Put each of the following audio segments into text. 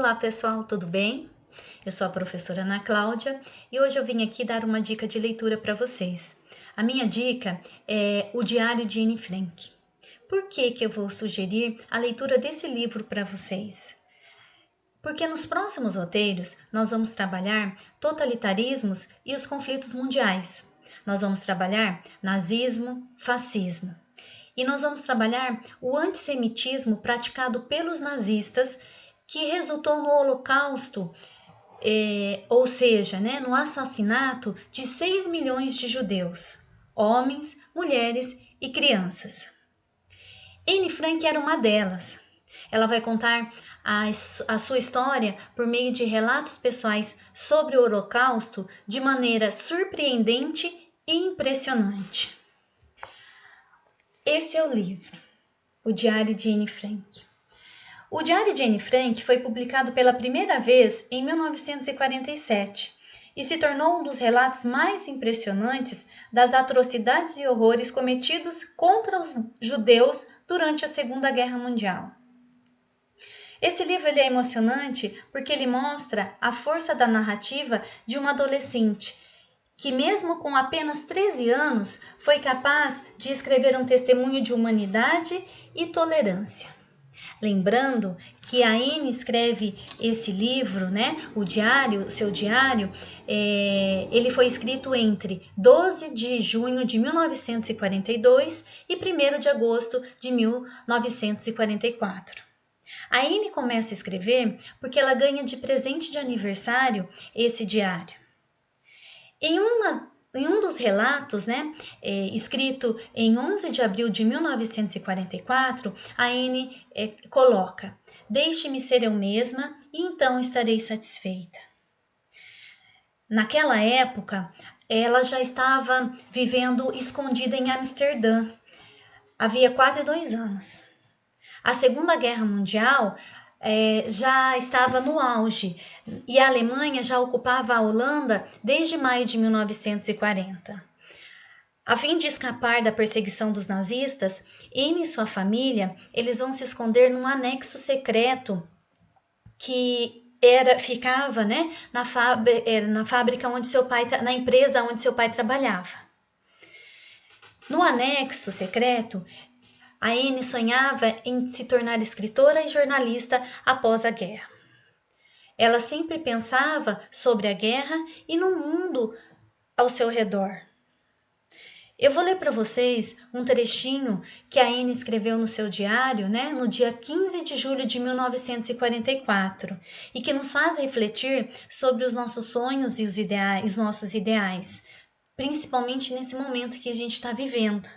Olá pessoal, tudo bem? Eu sou a professora Ana Cláudia e hoje eu vim aqui dar uma dica de leitura para vocês. A minha dica é o Diário de Anne Frank. Por que eu vou sugerir a leitura desse livro para vocês? Porque nos próximos roteiros nós vamos trabalhar totalitarismos e os conflitos mundiais. Nós vamos trabalhar nazismo, fascismo. E nós vamos trabalhar o antissemitismo praticado pelos nazistas, que resultou no Holocausto, ou seja, no assassinato de 6 milhões de judeus, homens, mulheres e crianças. Anne Frank era uma delas. Ela vai contar a sua história por meio de relatos pessoais sobre o Holocausto de maneira surpreendente e impressionante. Esse é o livro, o Diário de Anne Frank. O Diário de Anne Frank foi publicado pela primeira vez em 1947 e se tornou um dos relatos mais impressionantes das atrocidades e horrores cometidos contra os judeus durante a Segunda Guerra Mundial. Esse livro é emocionante porque ele mostra a força da narrativa de uma adolescente que, mesmo com apenas 13 anos, foi capaz de escrever um testemunho de humanidade e tolerância. Lembrando que a Anne escreve esse livro, o seu diário, ele foi escrito entre 12 de junho de 1942 e 1º de agosto de 1944. A Anne começa a escrever porque ela ganha de presente de aniversário esse diário. Em um dos relatos, escrito em 11 de abril de 1944, a Anne coloca: "Deixe-me ser eu mesma e então estarei satisfeita." Naquela época, ela já estava vivendo escondida em Amsterdã. Havia quase 2 anos. A Segunda Guerra Mundial já estava no auge e a Alemanha já ocupava a Holanda desde maio de 1940. A fim de escapar da perseguição dos nazistas, Anne e sua família eles vão se esconder num anexo secreto que ficava na fábrica onde seu pai, na empresa onde seu pai trabalhava. No anexo secreto, a Anne sonhava em se tornar escritora e jornalista após a guerra. Ela sempre pensava sobre a guerra e no mundo ao seu redor. Eu vou ler para vocês um trechinho que a Anne escreveu no seu diário, no dia 15 de julho de 1944, e que nos faz refletir sobre os nossos sonhos e os nossos ideais, principalmente nesse momento que a gente está vivendo,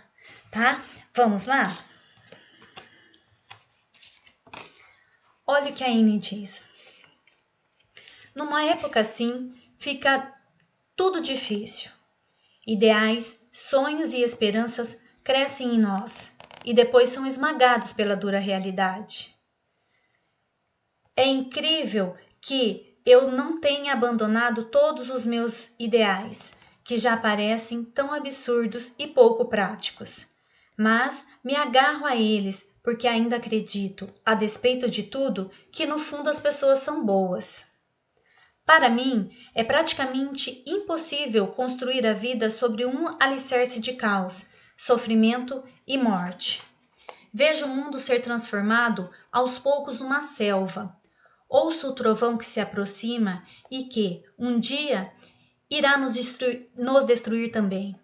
tá? Vamos lá? Olha o que a Anne diz. Numa época assim, fica tudo difícil. Ideais, sonhos e esperanças crescem em nós e depois são esmagados pela dura realidade. É incrível que eu não tenha abandonado todos os meus ideais, que já parecem tão absurdos e pouco práticos. Mas me agarro a eles porque ainda acredito, a despeito de tudo, que no fundo as pessoas são boas. Para mim, é praticamente impossível construir a vida sobre um alicerce de caos, sofrimento e morte. Vejo o mundo ser transformado aos poucos numa selva. Ouço o trovão que se aproxima e que, um dia, irá nos destruir também.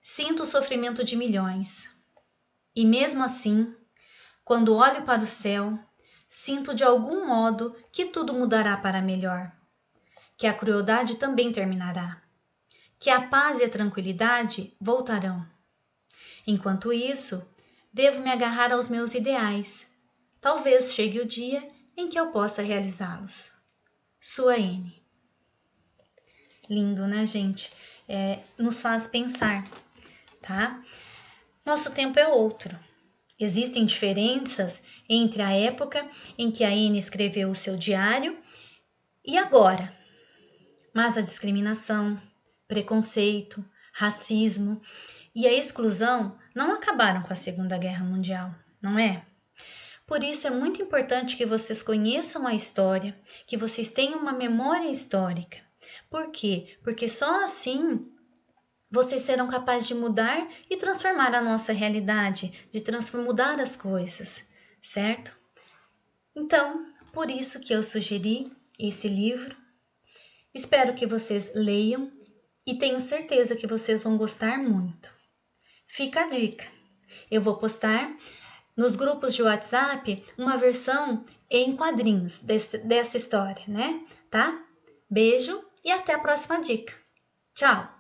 Sinto o sofrimento de milhões. E mesmo assim, quando olho para o céu, sinto de algum modo que tudo mudará para melhor. Que a crueldade também terminará. Que a paz e a tranquilidade voltarão. Enquanto isso, devo me agarrar aos meus ideais. Talvez chegue o dia em que eu possa realizá-los. Sua Anne. Lindo, né, gente? Nos faz pensar, tá? Nosso tempo é outro. Existem diferenças entre a época em que a Anne escreveu o seu diário e agora. Mas a discriminação, preconceito, racismo e a exclusão não acabaram com a Segunda Guerra Mundial, não é? Por isso é muito importante que vocês conheçam a história, que vocês tenham uma memória histórica. Por quê? Porque só assim vocês serão capazes de mudar e transformar a nossa realidade, de mudar as coisas, certo? Então, por isso que eu sugeri esse livro. Espero que vocês leiam e tenho certeza que vocês vão gostar muito. Fica a dica. Eu vou postar nos grupos de WhatsApp uma versão em quadrinhos dessa história, né? Tá? Beijo e até a próxima dica. Tchau!